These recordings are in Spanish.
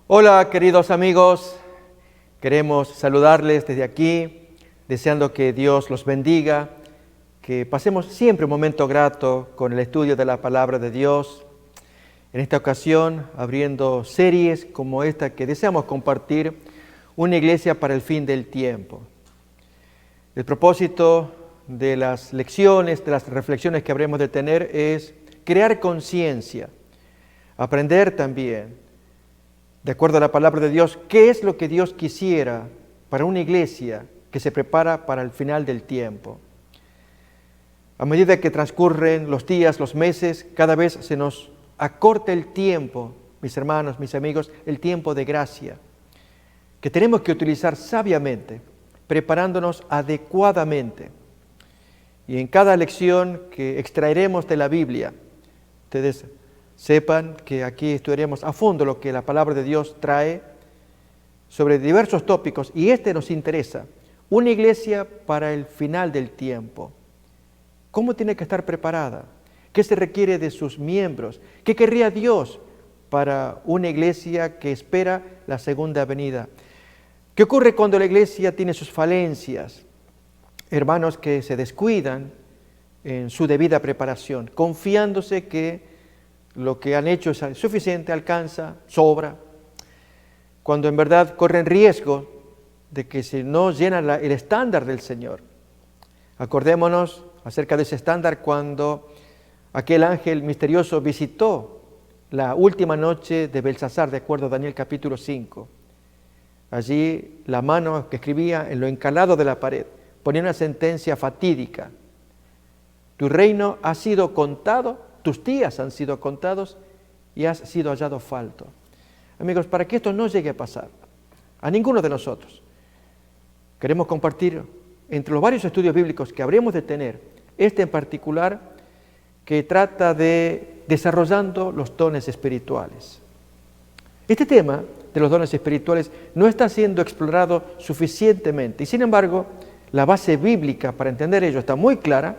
Hola queridos amigos, queremos saludarles desde aquí, deseando que Dios los bendiga, que pasemos siempre un momento grato con el estudio de la palabra de Dios. En esta ocasión, abriendo series como esta que deseamos compartir, una iglesia para el fin del tiempo. El propósito de las lecciones, de las reflexiones que habremos de tener es crear conciencia, aprender también, de acuerdo a la palabra de Dios, qué es lo que Dios quisiera para una iglesia que se prepara para el final del tiempo. A medida que transcurren los días, los meses, cada vez se nos acorta el tiempo, mis hermanos, mis amigos, el tiempo de gracia, que tenemos que utilizar sabiamente, preparándonos adecuadamente. Y en cada lección que extraeremos de la Biblia, ustedes sepan que aquí estudiaremos a fondo lo que la palabra de Dios trae sobre diversos tópicos, y este nos interesa, una iglesia para el final del tiempo. ¿Cómo tiene que estar preparada? ¿Qué se requiere de sus miembros? ¿Qué querría Dios para una iglesia que espera la segunda venida? ¿Qué ocurre cuando la iglesia tiene sus falencias? Hermanos que se descuidan en su debida preparación, confiándose que lo que han hecho es suficiente, alcanza, sobra, cuando en verdad corren riesgo de que se no llena el estándar del Señor. Acordémonos acerca de ese estándar cuando aquel ángel misterioso visitó la última noche de Belsasar, de acuerdo a Daniel capítulo 5. Allí la mano que escribía en lo encalado de la pared ponía una sentencia fatídica: tu reino ha sido contado, tus días han sido contados y has sido hallado falto. Amigos, para que esto no llegue a pasar a ninguno de nosotros, queremos compartir entre los varios estudios bíblicos que habremos de tener, este en particular que trata de desarrollando los dones espirituales. Este tema de los dones espirituales no está siendo explorado suficientemente y sin embargo la base bíblica para entender ello está muy clara,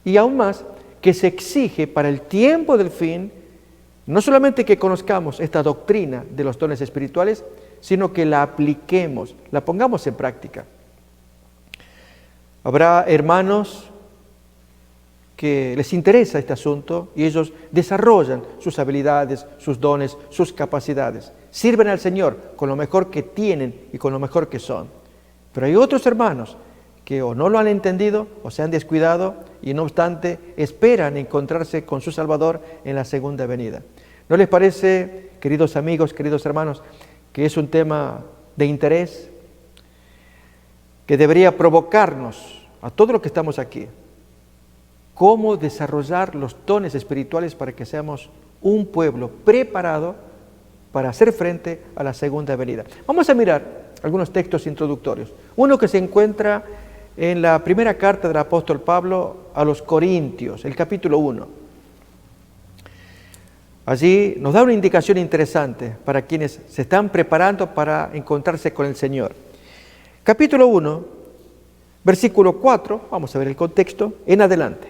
y aún más que se exige para el tiempo del fin, no solamente que conozcamos esta doctrina de los dones espirituales, sino que la apliquemos, la pongamos en práctica. Habrá hermanos que les interesa este asunto y ellos desarrollan sus habilidades, sus dones, sus capacidades. Sirven al Señor con lo mejor que tienen y con lo mejor que son. Pero hay otros hermanos que o no lo han entendido o se han descuidado y no obstante esperan encontrarse con su Salvador en la segunda venida. ¿No les parece, queridos amigos, queridos hermanos, que es un tema de interés que debería provocarnos a todos los que estamos aquí? ¿Cómo desarrollar los dones espirituales para que seamos un pueblo preparado para hacer frente a la segunda venida? Vamos a mirar algunos textos introductorios. Uno que se encuentra en la primera carta del apóstol Pablo a los Corintios, el capítulo 1. Allí nos da una indicación interesante para quienes se están preparando para encontrarse con el Señor. Capítulo 1, versículo 4, vamos a ver el contexto, en adelante.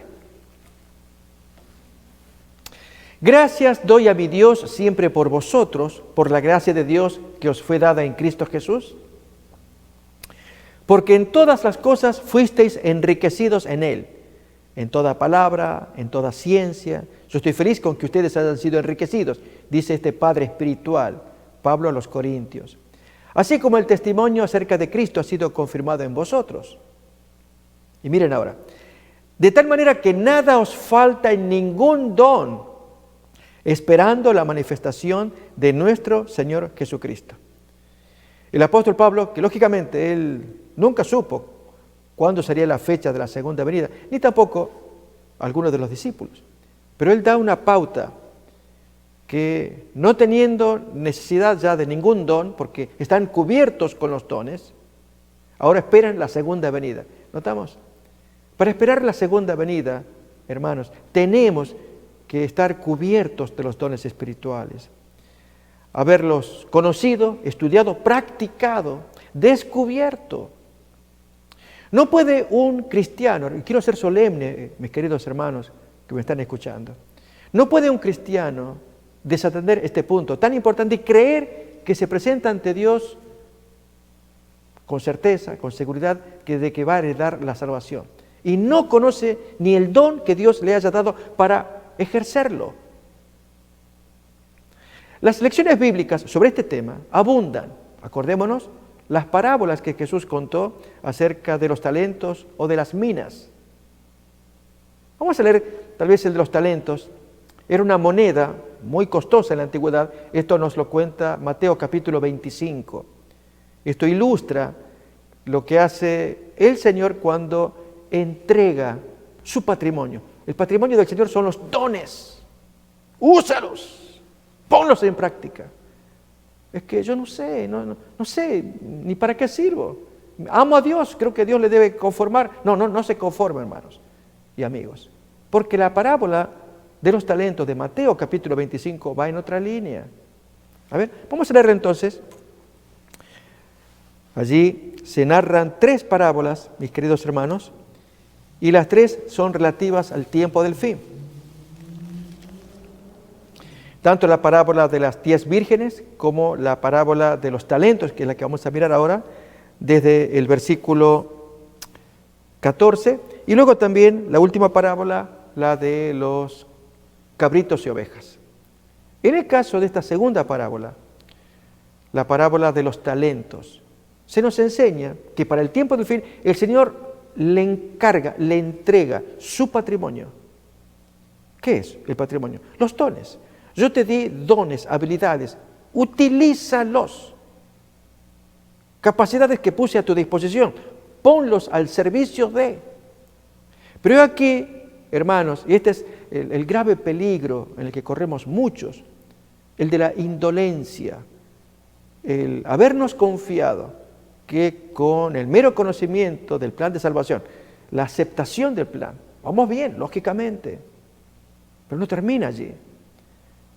Gracias doy a mi Dios siempre por vosotros, por la gracia de Dios que os fue dada en Cristo Jesús, porque en todas las cosas fuisteis enriquecidos en Él, en toda palabra, en toda ciencia. Yo estoy feliz con que ustedes hayan sido enriquecidos, dice este Padre espiritual, Pablo a los Corintios. Así como el testimonio acerca de Cristo ha sido confirmado en vosotros. Y miren ahora, de tal manera que nada os falta en ningún don, esperando la manifestación de nuestro Señor Jesucristo. El apóstol Pablo, que lógicamente él nunca supo cuándo sería la fecha de la segunda venida, ni tampoco algunos de los discípulos. Pero él da una pauta que, no teniendo necesidad ya de ningún don, porque están cubiertos con los dones, ahora esperan la segunda venida. ¿Notamos? Para esperar la segunda venida, hermanos, tenemos que estar cubiertos de los dones espirituales. Haberlos conocido, estudiado, practicado, descubierto. No puede un cristiano, y quiero ser solemne, mis queridos hermanos que me están escuchando, no puede un cristiano desatender este punto tan importante y creer que se presenta ante Dios con certeza, con seguridad, de que va a heredar la salvación. Y no conoce ni el don que Dios le haya dado para ejercerlo. Las lecciones bíblicas sobre este tema abundan. Acordémonos las parábolas que Jesús contó acerca de los talentos o de las minas. Vamos a leer tal vez el de los talentos. Era una moneda muy costosa en la antigüedad. Esto nos lo cuenta Mateo capítulo 25. Esto ilustra lo que hace el Señor cuando entrega su patrimonio. El patrimonio del Señor son los dones. Úsalos, ponlos en práctica. Es que yo no sé ni para qué sirvo. Amo a Dios, creo que Dios le debe conformar. No se conforma, hermanos y amigos. Porque la parábola de los talentos de Mateo capítulo 25 va en otra línea. A ver, vamos a leer entonces. Allí se narran 3 parábolas, mis queridos hermanos, y las 3 son relativas al tiempo del fin. Tanto la parábola de las 10 vírgenes como la parábola de los talentos, que es la que vamos a mirar ahora, desde el versículo 14, y luego también la última parábola, la de los cabritos y ovejas. En el caso de esta segunda parábola, la parábola de los talentos, se nos enseña que para el tiempo del fin el Señor le entrega su patrimonio. ¿Qué es el patrimonio? Los dones. Yo te di dones, habilidades, utilízalos. Capacidades que puse a tu disposición, ponlos al servicio de. Pero aquí, hermanos, y este es el grave peligro en el que corremos muchos, el de la indolencia, el habernos confiado que con el mero conocimiento del plan de salvación, la aceptación del plan, vamos bien, lógicamente, pero no termina allí.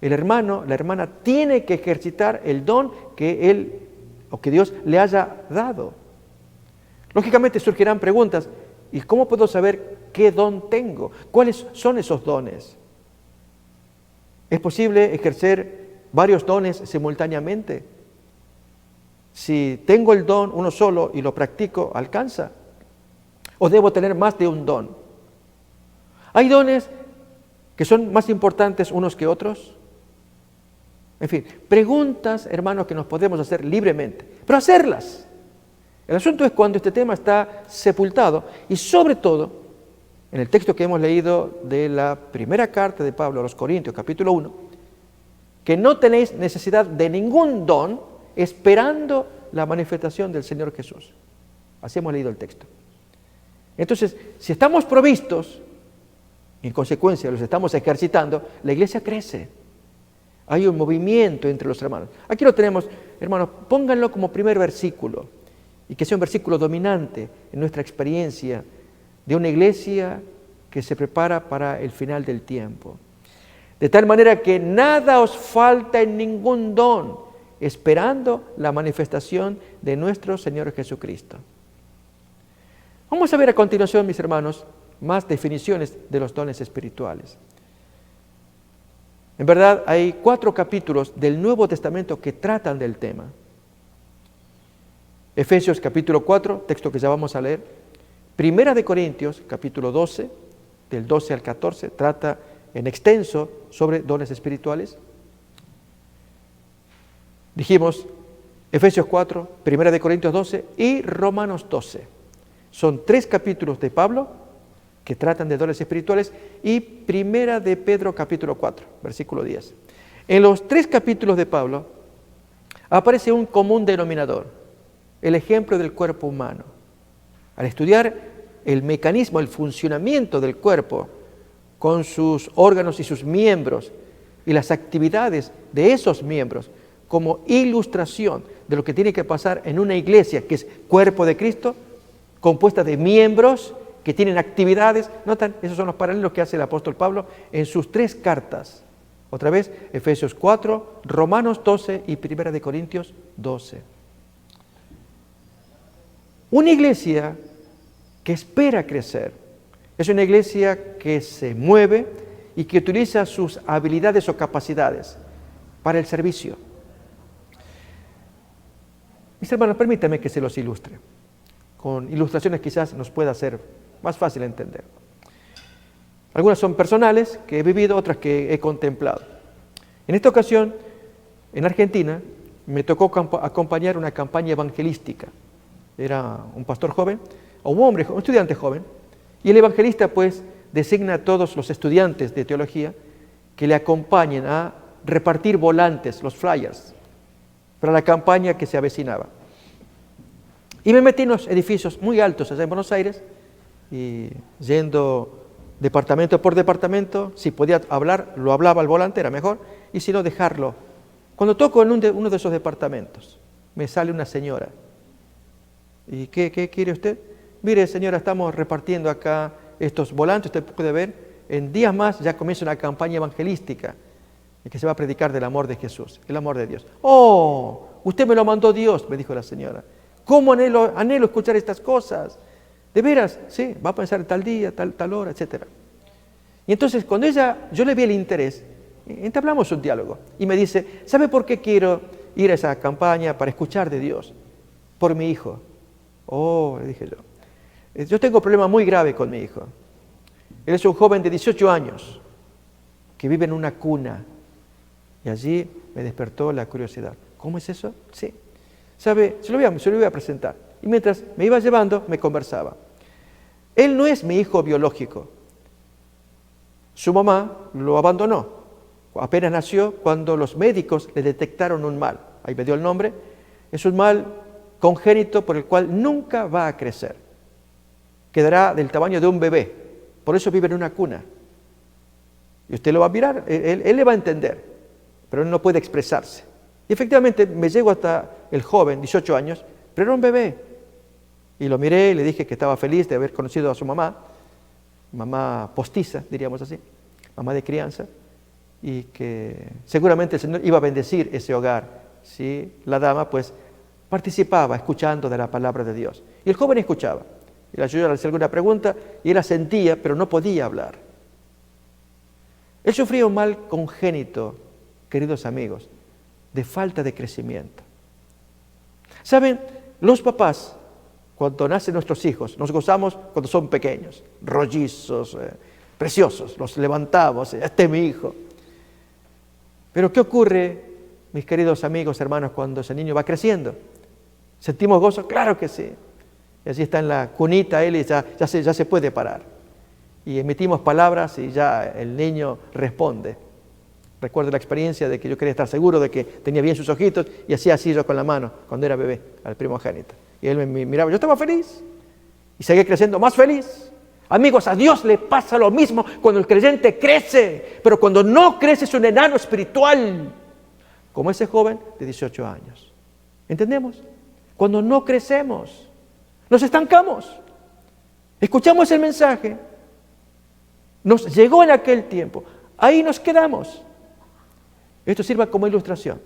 El hermano, la hermana tiene que ejercitar el don que él o que Dios le haya dado. Lógicamente surgirán preguntas, ¿y cómo puedo saber qué don tengo? ¿Cuáles son esos dones? ¿Es posible ejercer varios dones simultáneamente? Si tengo el don uno solo y lo practico, ¿alcanza? ¿O debo tener más de un don? ¿Hay dones que son más importantes unos que otros? En fin, preguntas, hermanos, que nos podemos hacer libremente, pero hacerlas. El asunto es cuando este tema está sepultado y sobre todo, en el texto que hemos leído de la primera carta de Pablo a los Corintios, capítulo 1, que no tenéis necesidad de ningún don esperando la manifestación del Señor Jesús. Así hemos leído el texto. Entonces, si estamos provistos, en consecuencia los estamos ejercitando, la iglesia crece. Hay un movimiento entre los hermanos. Aquí lo tenemos, hermanos, pónganlo como primer versículo y que sea un versículo dominante en nuestra experiencia de una iglesia que se prepara para el final del tiempo. De tal manera que nada os falta en ningún don, esperando la manifestación de nuestro Señor Jesucristo. Vamos a ver a continuación, mis hermanos, más definiciones de los dones espirituales. En verdad, hay 4 capítulos del Nuevo Testamento que tratan del tema. Efesios capítulo 4, texto que ya vamos a leer. Primera de Corintios, capítulo 12, del 12 al 14, trata en extenso sobre dones espirituales. Dijimos Efesios 4, Primera de Corintios 12 y Romanos 12. Son 3 capítulos de Pablo que tratan de dones espirituales y Primera de Pedro capítulo 4, versículo 10. En los 3 capítulos de Pablo aparece un común denominador, el ejemplo del cuerpo humano. Al estudiar el mecanismo, el funcionamiento del cuerpo, con sus órganos y sus miembros, y las actividades de esos miembros, como ilustración de lo que tiene que pasar en una iglesia que es cuerpo de Cristo, compuesta de miembros que tienen actividades. Notan, esos son los paralelos que hace el apóstol Pablo en sus 3 cartas. Otra vez, Efesios 4, Romanos 12 y Primera de Corintios 12. Una iglesia que espera crecer es una iglesia que se mueve y que utiliza sus habilidades o capacidades para el servicio. Mis hermanos, permítanme que se los ilustre. Con ilustraciones quizás nos pueda ser más fácil entender. Algunas son personales, que he vivido, otras que he contemplado. En esta ocasión, en Argentina, me tocó acompañar una campaña evangelística. Era un pastor joven, o un hombre, un estudiante joven, y el evangelista pues designa a todos los estudiantes de teología que le acompañen a repartir volantes, los flyers, para la campaña que se avecinaba. Y me metí en los edificios muy altos allá en Buenos Aires, y yendo departamento por departamento, si podía hablar, lo hablaba al volante, era mejor, y si no, dejarlo. Cuando toco en uno de esos departamentos, me sale una señora. ¿Y qué quiere usted? Mire, señora, estamos repartiendo acá estos volantes, usted puede ver, en días más ya comienza una campaña evangelística en que se va a predicar del amor de Jesús, el amor de Dios. ¡Oh! Usted me lo mandó Dios, me dijo la señora. ¿Cómo anhelo escuchar estas cosas? ¿De veras? Sí, va a pensar tal día, tal hora, etc. Y entonces cuando yo le vi el interés, entablamos un diálogo y me dice, ¿sabe por qué quiero ir a esa campaña para escuchar de Dios? Por mi hijo. Oh, le dije yo. Yo tengo un problema muy grave con mi hijo. Él es un joven de 18 años que vive en una cuna. Y allí me despertó la curiosidad. ¿Cómo es eso? Sí. ¿Sabe? Se lo voy a presentar. Y mientras me iba llevando, me conversaba. Él no es mi hijo biológico. Su mamá lo abandonó. Apenas nació cuando los médicos le detectaron un mal. Ahí me dio el nombre. Es un mal congénito por el cual nunca va a crecer. Quedará del tamaño de un bebé. Por eso vive en una cuna. Y usted lo va a mirar, él le va a entender, pero él no puede expresarse. Y efectivamente me llego hasta el joven, 18 años, pero era un bebé. Y lo miré y le dije que estaba feliz de haber conocido a su mamá postiza, diríamos así, mamá de crianza, y que seguramente el Señor iba a bendecir ese hogar, si la dama pues participaba escuchando de la palabra de Dios. Y el joven escuchaba. Y le ayudaba a hacer alguna pregunta y él asentía, pero no podía hablar. Él sufría un mal congénito, queridos amigos, de falta de crecimiento. ¿Saben? Los papás, cuando nacen nuestros hijos, nos gozamos cuando son pequeños, rollizos, preciosos, los levantamos, este es mi hijo. Pero ¿qué ocurre, mis queridos amigos, hermanos, cuando ese niño va creciendo? ¿Sentimos gozo? Claro que sí. Y así está en la cunita él y ya se puede parar. Y emitimos palabras y ya el niño responde. Recuerdo la experiencia de que yo quería estar seguro de que tenía bien sus ojitos y hacía así yo con la mano cuando era bebé, al primogénito. Y él me miraba, yo estaba feliz y seguía creciendo más feliz. Amigos, a Dios le pasa lo mismo cuando el creyente crece, pero cuando no crece es un enano espiritual, como ese joven de 18 años. ¿Entendemos? Cuando no crecemos, nos estancamos. Escuchamos el mensaje, nos llegó en aquel tiempo, ahí nos quedamos. Esto sirva como ilustración.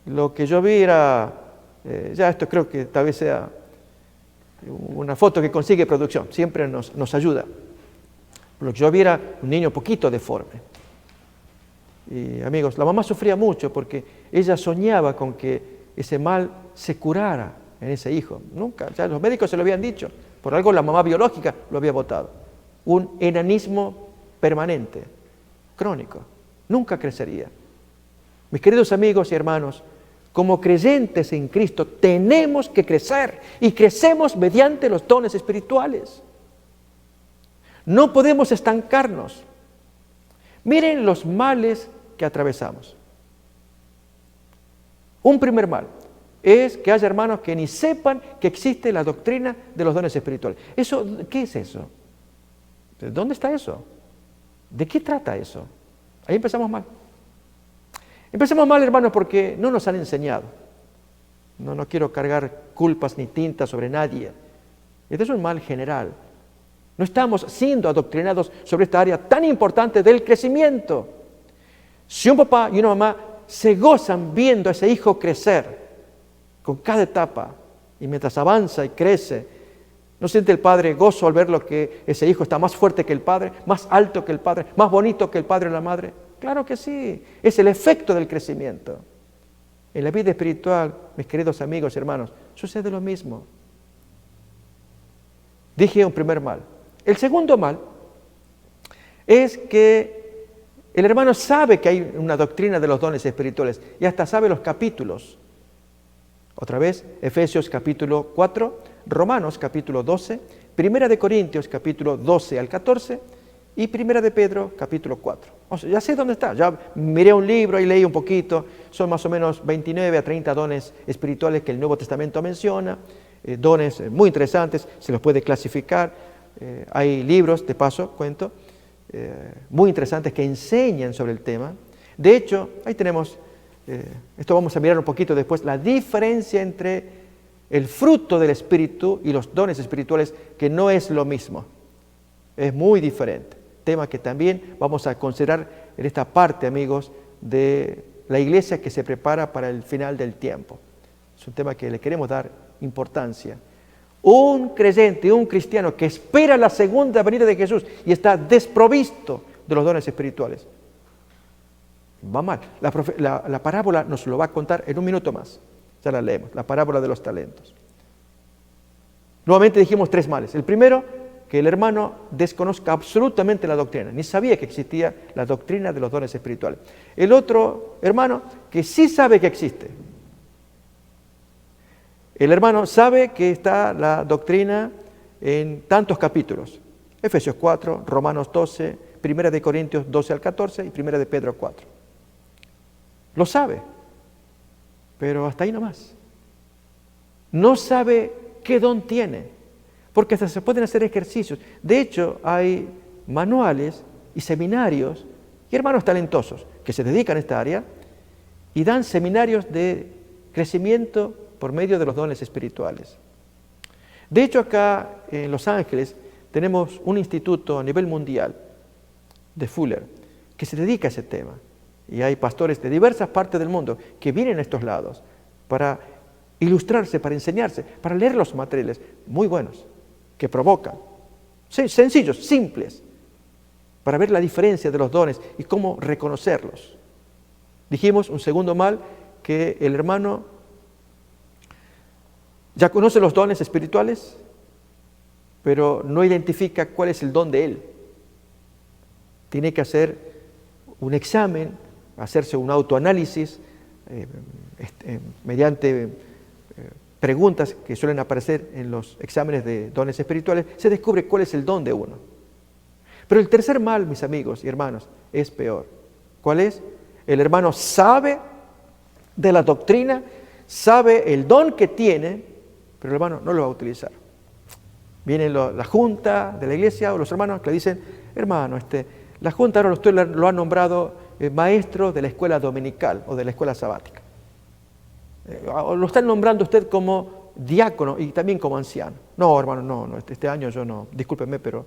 Lo que yo vi era, ya esto creo que tal vez sea una foto que consigue producción, siempre nos ayuda. Lo que yo vi era un niño poquito deforme. Y amigos, la mamá sufría mucho porque ella soñaba con que ese mal se curara en ese hijo. Nunca, ya los médicos se lo habían dicho, por algo la mamá biológica lo había botado. Un enanismo permanente, crónico. Nunca crecería. Mis queridos amigos y hermanos, como creyentes en Cristo tenemos que crecer y crecemos mediante los dones espirituales. No podemos estancarnos. Miren los males que atravesamos. Un primer mal es que haya hermanos que ni sepan que existe la doctrina de los dones espirituales. ¿Qué es eso? ¿Dónde está eso? ¿De qué trata eso? Ahí empezamos mal. Empezamos mal, hermanos, porque no nos han enseñado. No quiero cargar culpas ni tintas sobre nadie. Este es un mal general. No estamos siendo adoctrinados sobre esta área tan importante del crecimiento. Si un papá y una mamá se gozan viendo a ese hijo crecer con cada etapa y mientras avanza y crece, ¿no siente el padre gozo al ver que ese hijo está más fuerte que el padre, más alto que el padre, más bonito que el padre o la madre? Claro que sí, es el efecto del crecimiento. En la vida espiritual, mis queridos amigos y hermanos, sucede lo mismo. Dije un primer mal. El segundo mal es que el hermano sabe que hay una doctrina de los dones espirituales y hasta sabe los capítulos. Otra vez, Efesios capítulo 4, Romanos capítulo 12, Primera de Corintios capítulo 12 al 14 y Primera de Pedro capítulo 4. O sea, ya sé dónde está, ya miré un libro y leí un poquito, son más o menos 29 a 30 dones espirituales que el Nuevo Testamento menciona, dones muy interesantes, se los puede clasificar, hay libros, de paso, cuento, muy interesantes que enseñan sobre el tema. De hecho, ahí tenemos, esto vamos a mirar un poquito después, la diferencia entre el fruto del Espíritu y los dones espirituales, que no es lo mismo, es muy diferente. Tema que también vamos a considerar en esta parte, amigos, de la iglesia que se prepara para el final del tiempo. Es un tema que le queremos dar importancia. Un creyente, un cristiano que espera la segunda venida de Jesús y está desprovisto de los dones espirituales, va mal. La parábola nos lo va a contar en un minuto más. Ya la leemos, la parábola de los talentos. Nuevamente dijimos 3 males. El primero, que el hermano desconozca absolutamente la doctrina, ni sabía que existía la doctrina de los dones espirituales. El otro hermano, que sí sabe que existe. El hermano sabe que está la doctrina en tantos capítulos. Efesios 4, Romanos 12, Primera de Corintios 12 al 14 y Primera de Pedro 4. Lo sabe, pero hasta ahí nomás. No sabe qué don tiene, porque hasta se pueden hacer ejercicios. De hecho, hay manuales y seminarios y hermanos talentosos que se dedican a esta área y dan seminarios de crecimiento por medio de los dones espirituales. De hecho, acá en Los Ángeles tenemos un instituto a nivel mundial de Fuller que se dedica a ese tema. Y hay pastores de diversas partes del mundo que vienen a estos lados para ilustrarse, para enseñarse, para leer los materiales muy buenos, que provocan, sencillos, simples, para ver la diferencia de los dones y cómo reconocerlos. Dijimos, un segundo mal, que el hermano ya conoce los dones espirituales, pero no identifica cuál es el don de él. Tiene que hacer un examen, hacerse un autoanálisis mediante preguntas que suelen aparecer en los exámenes de dones espirituales, se descubre cuál es el don de uno. Pero el tercer mal, mis amigos y hermanos, es peor. ¿Cuál es? El hermano sabe de la doctrina, sabe el don que tiene, pero el hermano no lo va a utilizar. Viene la junta de la iglesia o los hermanos que le dicen, hermano, la junta ahora usted lo ha nombrado maestro de la escuela dominical o de la escuela sabática. Lo están nombrando usted como diácono y también como anciano. No, hermano, no, este año yo no, discúlpeme, pero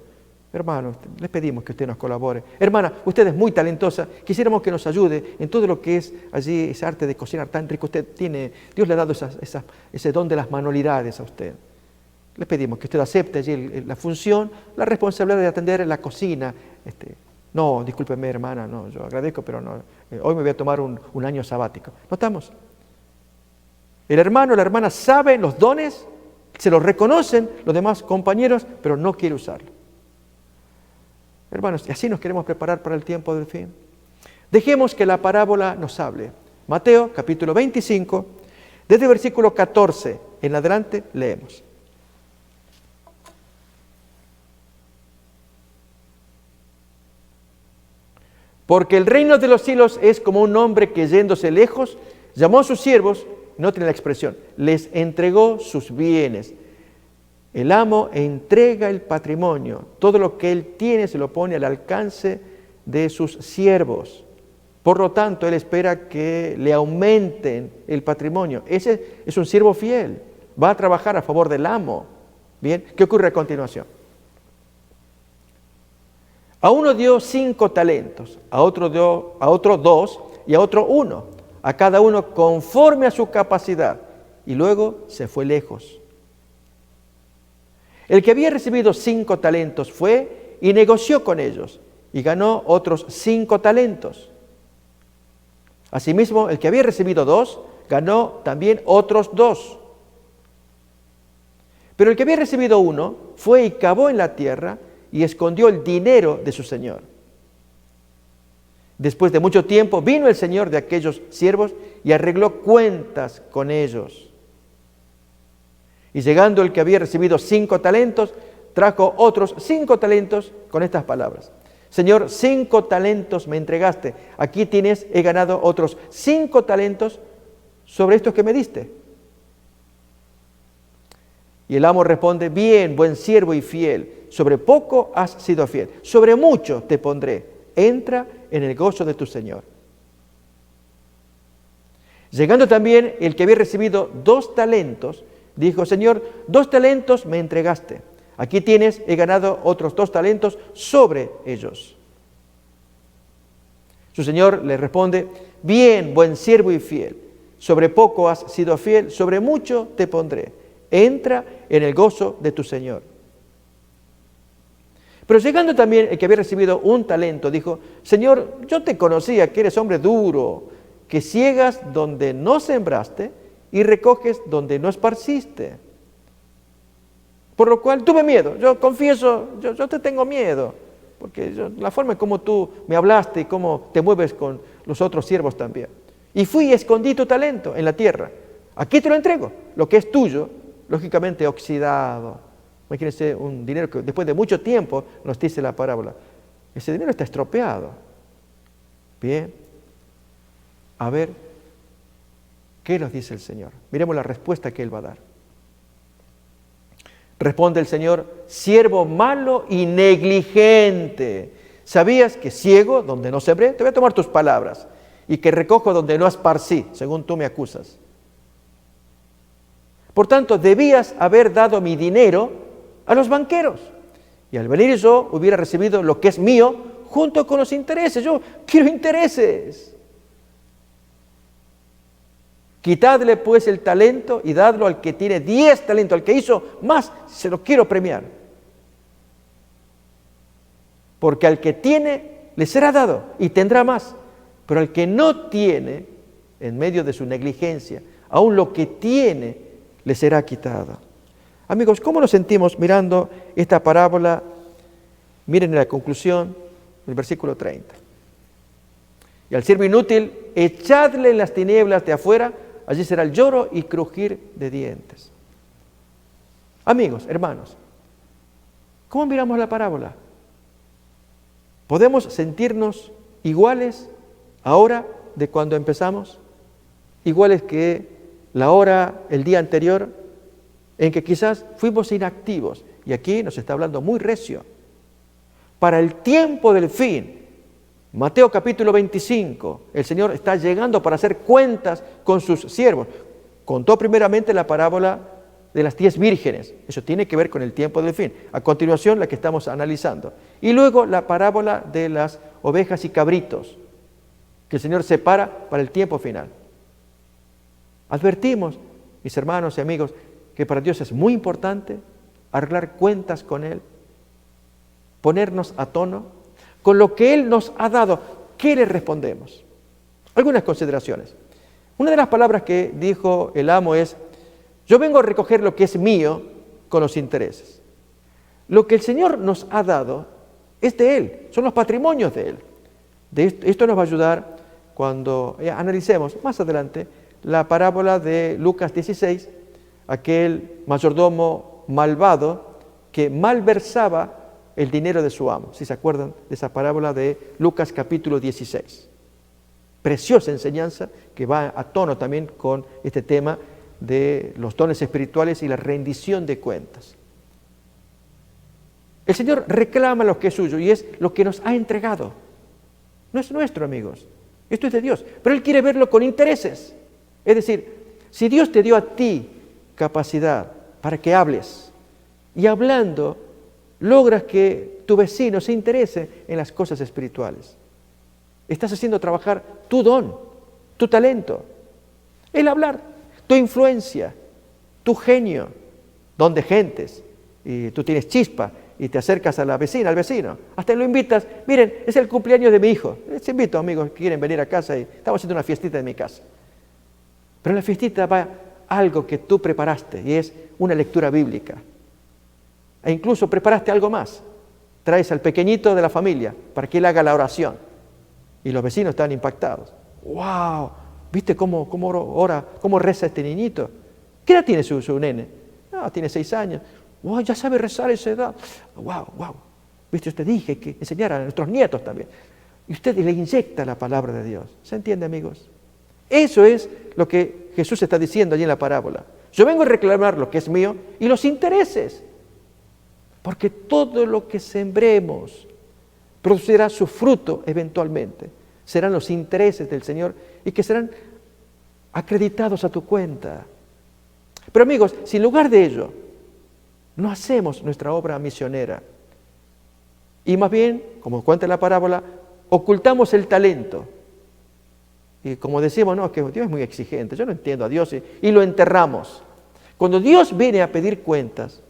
hermano, les pedimos que usted nos colabore. Hermana, usted es muy talentosa, quisiéramos que nos ayude en todo lo que es allí, ese arte de cocinar tan rico. Usted tiene, Dios le ha dado ese don de las manualidades a usted. Les pedimos que usted acepte allí la función, la responsabilidad de atender la cocina. No, discúlpeme, hermana, no, yo agradezco, pero no, hoy me voy a tomar un año sabático. ¿Notamos? El hermano o la hermana saben los dones, se los reconocen los demás compañeros, pero no quiere usarlo. Hermanos, y así nos queremos preparar para el tiempo del fin. Dejemos que la parábola nos hable. Mateo, capítulo 25, desde el versículo 14 en adelante, leemos. Porque el reino de los cielos es como un hombre que yéndose lejos, llamó a sus siervos, no tiene la expresión, les entregó sus bienes. El amo entrega el patrimonio, todo lo que él tiene se lo pone al alcance de sus siervos. Por lo tanto, él espera que le aumenten el patrimonio. Ese es un siervo fiel, va a trabajar a favor del amo. Bien, ¿qué ocurre a continuación? A uno dio 5 talentos, a otro 2 y a otro 1, a cada uno conforme a su capacidad, y luego se fue lejos. El que había recibido 5 talentos fue y negoció con ellos y ganó otros 5 talentos. Asimismo, el que había recibido 2 ganó también otros 2. Pero el que había recibido 1 fue y cavó en la tierra y escondió el dinero de su señor. Después de mucho tiempo vino el señor de aquellos siervos y arregló cuentas con ellos. Y llegando el que había recibido 5 talentos, trajo otros 5 talentos con estas palabras: Señor, 5 talentos me entregaste, aquí tienes, he ganado otros 5 talentos sobre estos que me diste. Y el amo responde: bien, buen siervo y fiel, sobre poco has sido fiel, sobre mucho te pondré, entra en el gozo de tu Señor. Llegando también el que había recibido 2 talentos, dijo: Señor, 2 talentos me entregaste, aquí tienes, he ganado otros 2 talentos sobre ellos. Su Señor le responde: bien, buen siervo y fiel, sobre poco has sido fiel, sobre mucho te pondré, entra en el gozo de tu Señor. Pero llegando también el que había recibido 1 talento, dijo: Señor, yo te conocía que eres hombre duro, que ciegas donde no sembraste y recoges donde no esparciste. Por lo cual tuve miedo. Yo confieso, yo te tengo miedo, porque la forma en cómo tú me hablaste y cómo te mueves con los otros siervos también. Y fui y escondí tu talento en la tierra. Aquí te lo entrego, lo que es tuyo, lógicamente oxidado. Imagínense un dinero que después de mucho tiempo, nos dice la parábola, ese dinero está estropeado. Bien, a ver, ¿qué nos dice el Señor? Miremos la respuesta que Él va a dar. Responde el Señor: siervo malo y negligente. ¿Sabías que ciego donde no sembré? Te voy a tomar tus palabras. Y que recojo donde no esparcí, según tú me acusas. Por tanto, debías haber dado mi dinero a los banqueros, y al venir yo hubiera recibido lo que es mío junto con los intereses. Yo quiero intereses. Quitadle pues el talento y dadlo al que tiene 10 talentos, al que hizo más, se lo quiero premiar. Porque al que tiene le será dado y tendrá más, pero al que no tiene, en medio de su negligencia, aún lo que tiene le será quitado. Amigos, ¿cómo nos sentimos mirando esta parábola? Miren la conclusión, el versículo 30. Y al siervo inútil, echadle en las tinieblas de afuera, allí será el lloro y crujir de dientes. Amigos, hermanos, ¿cómo miramos la parábola? ¿Podemos sentirnos iguales ahora de cuando empezamos? Iguales que la hora, el día anterior, en que quizás fuimos inactivos. Y aquí nos está hablando muy recio. Para el tiempo del fin, Mateo capítulo 25, el Señor está llegando para hacer cuentas con sus siervos. Contó primeramente la parábola de las 10 vírgenes. Eso tiene que ver con el tiempo del fin. A continuación, la que estamos analizando. Y luego la parábola de las ovejas y cabritos, que el Señor separa para el tiempo final. Advertimos, mis hermanos y amigos, que para Dios es muy importante arreglar cuentas con Él, ponernos a tono con lo que Él nos ha dado. ¿Qué le respondemos? Algunas consideraciones. Una de las palabras que dijo el amo es: yo vengo a recoger lo que es mío con los intereses. Lo que el Señor nos ha dado es de Él, son los patrimonios de Él. Esto nos va a ayudar cuando analicemos más adelante la parábola de Lucas 16, aquel mayordomo malvado que malversaba el dinero de su amo. Si se acuerdan de esa parábola de Lucas capítulo 16. Preciosa enseñanza que va a tono también con este tema de los dones espirituales y la rendición de cuentas. El Señor reclama lo que es suyo y es lo que nos ha entregado. No es nuestro, amigos. Esto es de Dios. Pero Él quiere verlo con intereses. Es decir, si Dios te dio a ti capacidad para que hables y hablando logras que tu vecino se interese en las cosas espirituales, estás haciendo trabajar tu don, tu talento, el hablar, tu influencia, tu genio, don de gentes, y tú tienes chispa y te acercas a la vecina, al vecino, hasta lo invitas: miren, es el cumpleaños de mi hijo, les invito, amigos que quieren venir a casa y estamos haciendo una fiestita en mi casa. Pero en la fiestita va algo que tú preparaste y es una lectura bíblica. E incluso preparaste algo más. Traes al pequeñito de la familia para que él haga la oración. Y los vecinos están impactados. ¡Wow! ¿Viste cómo ora, cómo reza este niñito? ¿Qué edad tiene su nene? No, tiene 6 años. ¡Wow! Ya sabe rezar a esa edad. ¡Wow! ¡Wow! ¿Viste? Yo te dije que enseñara a nuestros nietos también. Y usted le inyecta la palabra de Dios. ¿Se entiende, amigos? Eso es lo que Jesús está diciendo allí en la parábola. Yo vengo a reclamar lo que es mío y los intereses. Porque todo lo que sembremos producirá su fruto eventualmente. Serán los intereses del Señor y que serán acreditados a tu cuenta. Pero amigos, si en lugar de ello no hacemos nuestra obra misionera y más bien, como cuenta la parábola, ocultamos el talento. Y como decimos, no, que Dios es muy exigente, yo no entiendo a Dios y lo enterramos. Cuando Dios viene a pedir cuentas,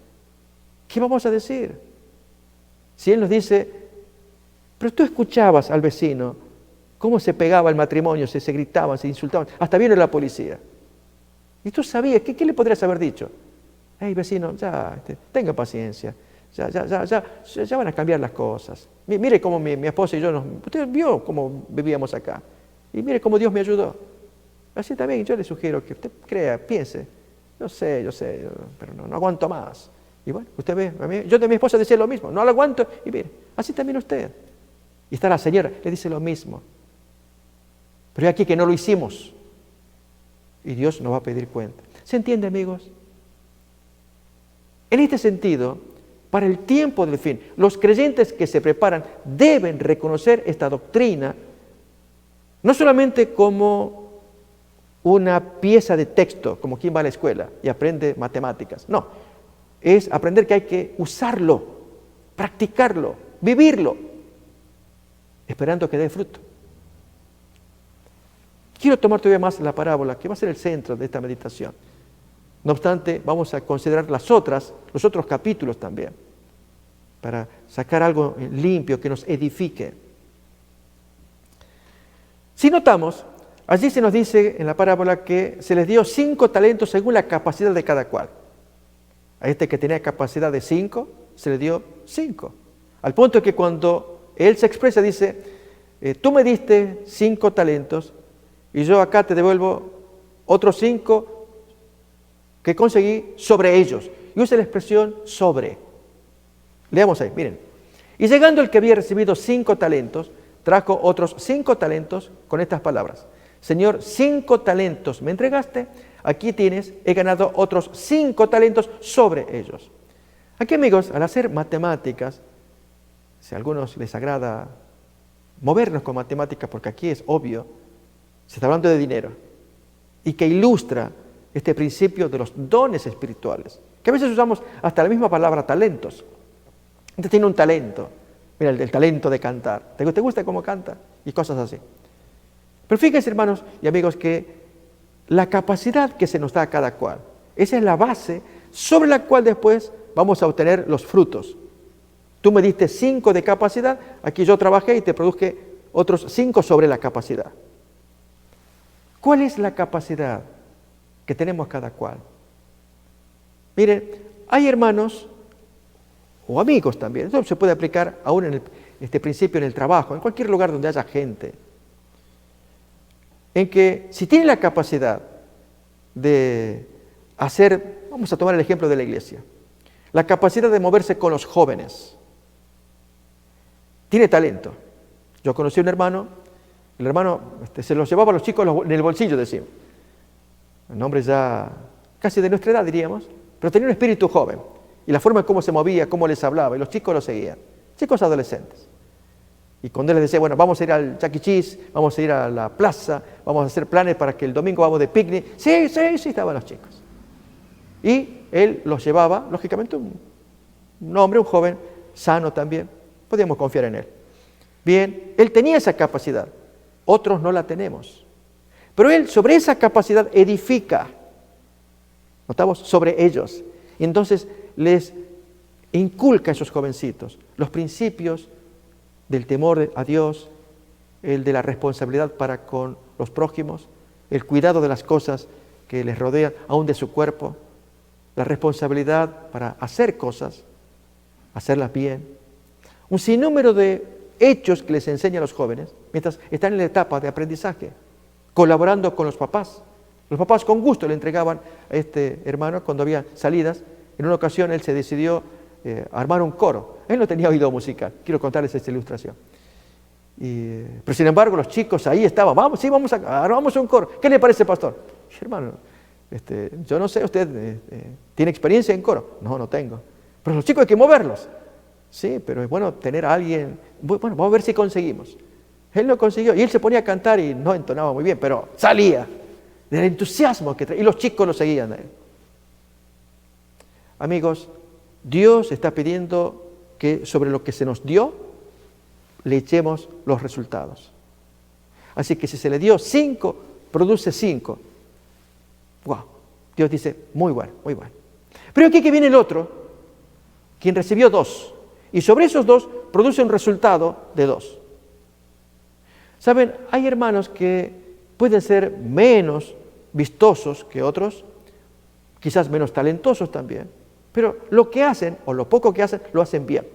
¿qué vamos a decir? Si Él nos dice, pero tú escuchabas al vecino cómo se pegaba el matrimonio, se gritaban, se insultaban, hasta viene la policía. Y tú sabías, ¿qué le podrías haber dicho? Hey vecino, ya, tenga paciencia, ya van a cambiar las cosas. Mire cómo mi esposa y yo, usted vio cómo vivíamos acá. Y mire cómo Dios me ayudó. Así también yo le sugiero que usted crea, piense, yo sé, pero no aguanto más. Y bueno, usted ve, yo de mi esposa decía lo mismo, no lo aguanto, y mire, así también usted. Y está la señora, le dice lo mismo. Pero es aquí que no lo hicimos. Y Dios nos va a pedir cuenta. ¿Se entiende, amigos? En este sentido, para el tiempo del fin, los creyentes que se preparan deben reconocer esta doctrina no solamente como una pieza de texto, como quien va a la escuela y aprende matemáticas. No, es aprender que hay que usarlo, practicarlo, vivirlo, esperando que dé fruto. Quiero tomar todavía más la parábola, que va a ser el centro de esta meditación. No obstante, vamos a considerar los otros capítulos también, para sacar algo limpio que nos edifique. Si notamos, allí se nos dice en la parábola que se les dio 5 talentos según la capacidad de cada cual. A este que tenía capacidad de 5, se le dio 5. Al punto que cuando él se expresa dice, tú me diste 5 talentos y yo acá te devuelvo otros 5 que conseguí sobre ellos. Y usa la expresión sobre. Leamos ahí, miren. Y llegando el que había recibido 5 talentos, trajo otros 5 talentos con estas palabras. Señor, 5 talentos me entregaste, aquí tienes, he ganado otros 5 talentos sobre ellos. Aquí, amigos, al hacer matemáticas, si a algunos les agrada movernos con matemáticas, porque aquí es obvio, se está hablando de dinero, y que ilustra este principio de los dones espirituales, que a veces usamos hasta la misma palabra talentos. Este tiene un talento, mira, el talento de cantar. ¿Te gusta cómo canta? Y cosas así. Pero fíjense, hermanos y amigos, que la capacidad que se nos da a cada cual, esa es la base sobre la cual después vamos a obtener los frutos. Tú me diste 5 de capacidad, aquí yo trabajé y te produje otros 5 sobre la capacidad. ¿Cuál es la capacidad que tenemos cada cual? Miren, hay hermanos o amigos también, esto se puede aplicar aún en este principio en el trabajo, en cualquier lugar donde haya gente, en que si tienen la capacidad de hacer, vamos a tomar el ejemplo de la iglesia, la capacidad de moverse con los jóvenes, tiene talento. Yo conocí a un hermano, el hermano se los llevaba a los chicos en el bolsillo, decimos. Un hombre ya casi de nuestra edad, diríamos, pero tenía un espíritu joven. Y la forma en cómo se movía, cómo les hablaba, y los chicos lo seguían. Chicos adolescentes. Y cuando él les decía, bueno, vamos a ir al Chuck E. Cheese, vamos a ir a la plaza, vamos a hacer planes para que el domingo vamos de picnic. Sí, estaban los chicos. Y él los llevaba, lógicamente, un hombre, un joven, sano también. Podíamos confiar en él. Bien, él tenía esa capacidad. Otros no la tenemos. Pero él sobre esa capacidad edifica. ¿Notamos? Sobre ellos. Y entonces les inculca a esos jovencitos los principios del temor a Dios, el de la responsabilidad para con los prójimos, el cuidado de las cosas que les rodean, aún de su cuerpo, la responsabilidad para hacer cosas, hacerlas bien. Un sinnúmero de hechos que les enseña a los jóvenes mientras están en la etapa de aprendizaje, colaborando con los papás. Los papás con gusto le entregaban a este hermano cuando había salidas. En una ocasión él se decidió armar un coro. Él no tenía oído musical. Quiero contarles esta ilustración. Pero sin embargo los chicos ahí estaban, armamos un coro. ¿Qué le parece, pastor? Hermano, yo no sé, ¿usted tiene experiencia en coro? No, no tengo. Pero los chicos hay que moverlos. Sí, pero es bueno tener a alguien. Bueno, vamos a ver si conseguimos. Él lo consiguió y él se ponía a cantar y no entonaba muy bien, pero salía del entusiasmo que traía y los chicos lo seguían a él. Amigos, Dios está pidiendo que sobre lo que se nos dio le echemos los resultados. Así que si se le dio 5, produce 5. ¡Wow! Dios dice, muy bueno, muy bueno. Pero aquí que viene el otro, quien recibió 2. Y sobre esos 2 produce un resultado de 2. ¿Saben? Hay hermanos que pueden ser menos vistosos que otros, quizás menos talentosos también, pero lo que hacen, o lo poco que hacen, lo hacen bien.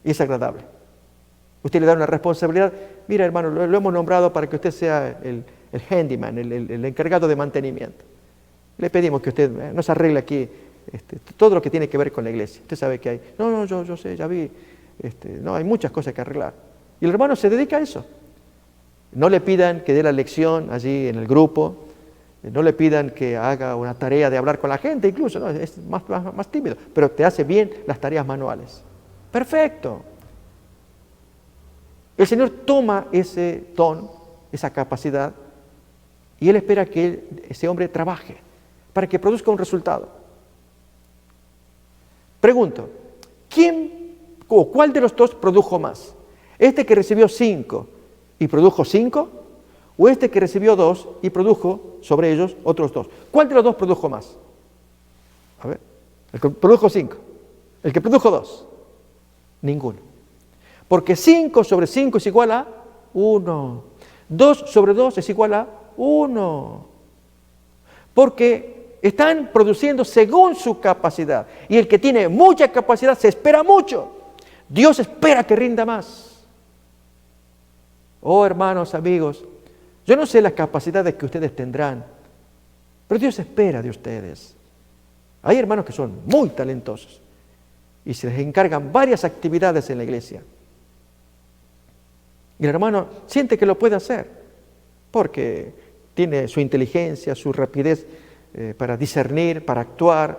Y es agradable. Usted le da una responsabilidad. Mira, hermano, lo hemos nombrado para que usted sea el handyman, el encargado de mantenimiento. Le pedimos que usted nos arregle aquí todo lo que tiene que ver con la iglesia. Usted sabe que hay, no, yo sé, ya vi, no, hay muchas cosas que arreglar. Y el hermano se dedica a eso. No le pidan que dé la lección allí en el grupo, no le pidan que haga una tarea de hablar con la gente, incluso, ¿no? Es más tímido, pero te hace bien las tareas manuales. Perfecto. El Señor toma ese don, esa capacidad, y Él espera que ese hombre trabaje para que produzca un resultado. Pregunto, ¿quién o cuál de los 2 produjo más? ¿Este que recibió 5 y produjo 5? ¿O este que recibió 2 y produjo sobre ellos otros 2? ¿Cuál de los 2 produjo más? A ver, el que produjo 5, el que produjo 2, ninguno. Porque 5 sobre 5 es igual a 1. 2 sobre 2 es igual a 1. Porque están produciendo según su capacidad. Y el que tiene mucha capacidad se espera mucho. Dios espera que rinda más. Oh, hermanos, amigos, yo no sé las capacidades que ustedes tendrán, pero Dios espera de ustedes. Hay hermanos que son muy talentosos y se les encargan varias actividades en la iglesia. Y el hermano siente que lo puede hacer porque tiene su inteligencia, su rapidez para discernir, para actuar,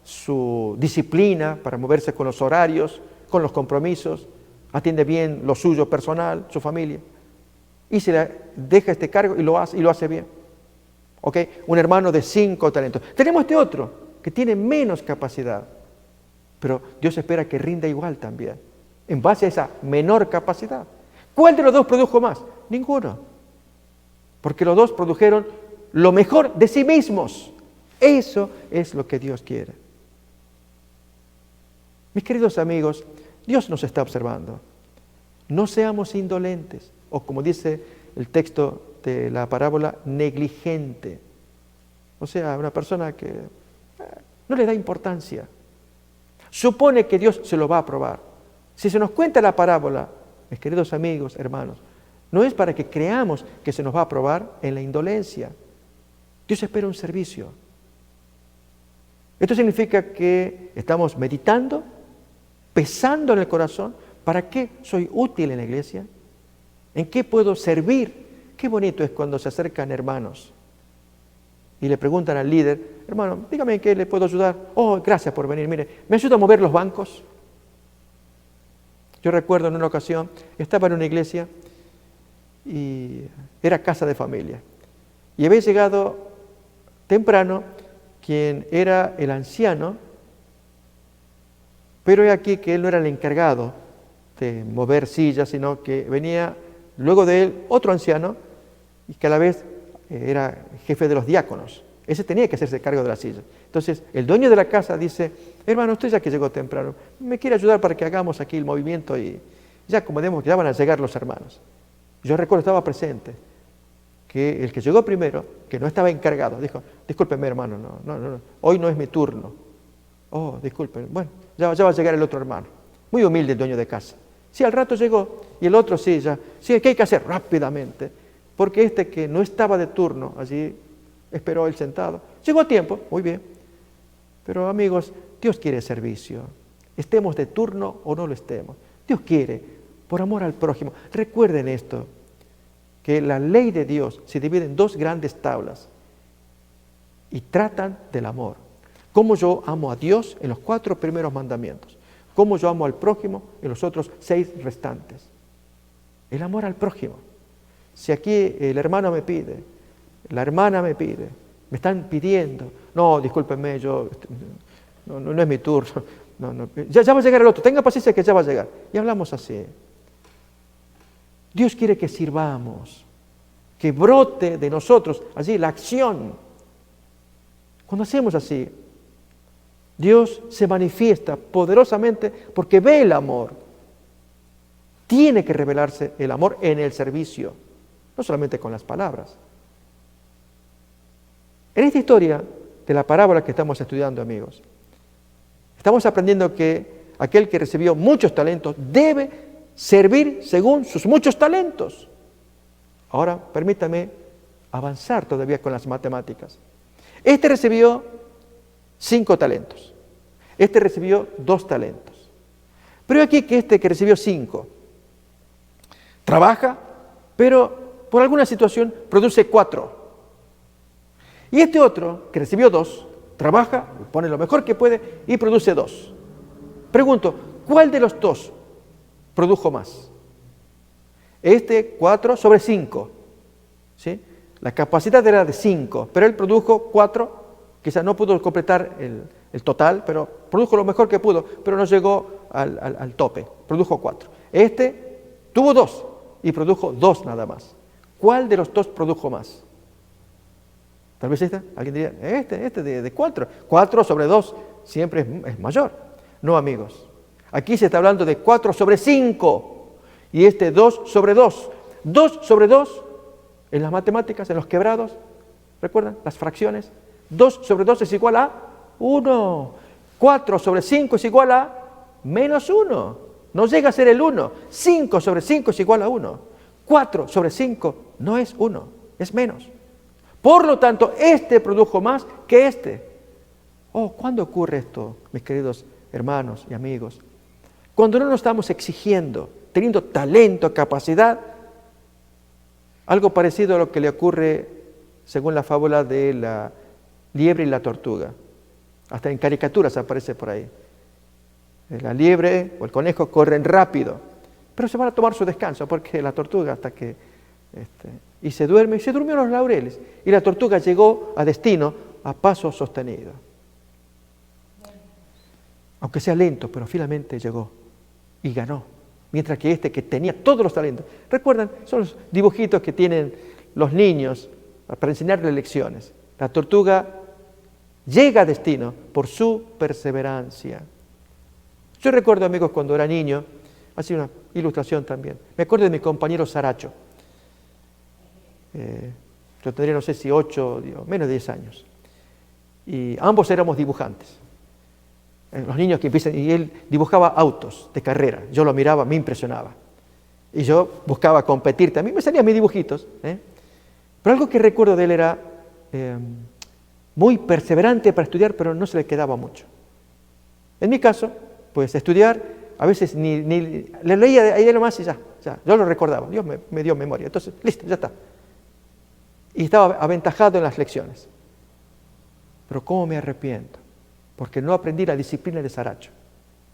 su disciplina para moverse con los horarios, con los compromisos, atiende bien lo suyo personal, su familia, y se le deja este cargo y lo hace bien. ¿Ok? Un hermano de 5 talentos. Tenemos este otro que tiene menos capacidad, pero Dios espera que rinda igual también, en base a esa menor capacidad. ¿Cuál de los 2 produjo más? Ninguno. Porque los 2 produjeron lo mejor de sí mismos. Eso es lo que Dios quiere. Mis queridos amigos, Dios nos está observando. No seamos indolentes, o como dice el texto de la parábola, negligente. O sea, una persona que no le da importancia. Supone que Dios se lo va a aprobar. Si se nos cuenta la parábola, mis queridos amigos, hermanos, no es para que creamos que se nos va a aprobar en la indolencia. Dios espera un servicio. Esto significa que estamos meditando, pesando en el corazón, ¿para qué soy útil en la iglesia? ¿En qué puedo servir? Qué bonito es cuando se acercan hermanos y le preguntan al líder, hermano, dígame en qué le puedo ayudar. Oh, gracias por venir, mire, ¿me ayuda a mover los bancos? Yo recuerdo en una ocasión, estaba en una iglesia y era casa de familia. Y había llegado temprano quien era el anciano, pero he aquí que él no era el encargado de mover sillas, sino que venía luego de él otro anciano y que a la vez era jefe de los diáconos. Ese tenía que hacerse cargo de la silla. Entonces, el dueño de la casa dice, hermano, usted ya que llegó temprano, ¿me quiere ayudar para que hagamos aquí el movimiento? Y ya acomodemos, que ya van a llegar los hermanos. Yo recuerdo, estaba presente. que el que llegó primero, que no estaba encargado, dijo, discúlpeme hermano, no, hoy no es mi turno. Oh, disculpen, bueno, ya va a llegar el otro hermano. Muy humilde el dueño de casa. Sí, al rato llegó, y el otro sí, ¿qué hay que hacer? Rápidamente, porque este que no estaba de turno, allí esperó él sentado. Llegó a tiempo, muy bien. Pero amigos, Dios quiere servicio. Estemos de turno o no lo estemos. Dios quiere, por amor al prójimo. Recuerden esto, que la ley de Dios se divide en 2 grandes tablas y tratan del amor. Cómo yo amo a Dios en los 4 primeros mandamientos. Cómo yo amo al prójimo en los otros 6 restantes. El amor al prójimo. Si aquí el hermano me pide, la hermana me pide, me están pidiendo, no, discúlpenme, no es mi turno, ya va a llegar el otro, tenga paciencia que ya va a llegar. Y hablamos así. Dios quiere que sirvamos, que brote de nosotros allí la acción. Cuando hacemos así, Dios se manifiesta poderosamente porque ve el amor. Tiene que revelarse el amor en el servicio, no solamente con las palabras. En esta historia de la parábola que estamos estudiando, amigos, estamos aprendiendo que aquel que recibió muchos talentos debe servir según sus muchos talentos. Ahora, permítame avanzar todavía con las matemáticas. Este recibió 5 talentos. Este recibió 2 talentos. Pero aquí que este que recibió 5 trabaja, pero por alguna situación produce 4. Y este otro que recibió 2 trabaja, pone lo mejor que puede y produce 2. Pregunto, ¿cuál de los 2 produjo más? Este 4 sobre 5. ¿Sí? La capacidad era de 5, pero él produjo 4, quizás no pudo completar el total, pero produjo lo mejor que pudo, pero no llegó al tope, produjo 4. Este tuvo 2 y produjo 2 nada más. ¿Cuál de los 2 produjo más? Tal vez alguien diría, este de 4. 4 sobre 2 siempre es mayor. No, amigos. Aquí se está hablando de 4 sobre 5 y este 2 sobre 2. 2 sobre 2 en las matemáticas, en los quebrados, ¿recuerdan? Las fracciones. 2 sobre 2 es igual a 1. 4 sobre 5 es igual a menos 1. No llega a ser el 1. 5 sobre 5 es igual a 1. 4 sobre 5 no es 1, es menos. Por lo tanto, este produjo más que este. Oh, ¿cuándo ocurre esto, mis queridos hermanos y amigos? Cuando no nos estamos exigiendo, teniendo talento, capacidad, algo parecido a lo que le ocurre según la fábula de la liebre y la tortuga. Hasta en caricaturas aparece por ahí. La liebre o el conejo corren rápido, pero se van a tomar su descanso porque la tortuga hasta que... y se duerme, y se durmió en los laureles. Y la tortuga llegó a destino a paso sostenido. Aunque sea lento, pero finalmente llegó y ganó. Mientras que este que tenía todos los talentos. ¿Recuerdan? Son los dibujitos que tienen los niños para enseñarles lecciones. La tortuga llega a destino por su perseverancia. Yo recuerdo, amigos, cuando era niño, así una ilustración también. Me acuerdo de mi compañero Saracho. Yo tendría, no sé si 8, menos de 10 años. Y ambos éramos dibujantes. Los niños que empiezan, y él dibujaba autos de carrera. Yo lo miraba, me impresionaba. Y yo buscaba competir también, me salían mis dibujitos. Pero algo que recuerdo de él era muy perseverante para estudiar, pero no se le quedaba mucho. En mi caso, pues estudiar, a veces ni le leía ahí nomás y ya, yo lo recordaba. Dios me dio memoria. Entonces, listo, ya está. Y estaba aventajado en las lecciones. Pero ¿cómo me arrepiento? Porque no aprendí la disciplina de Saracho.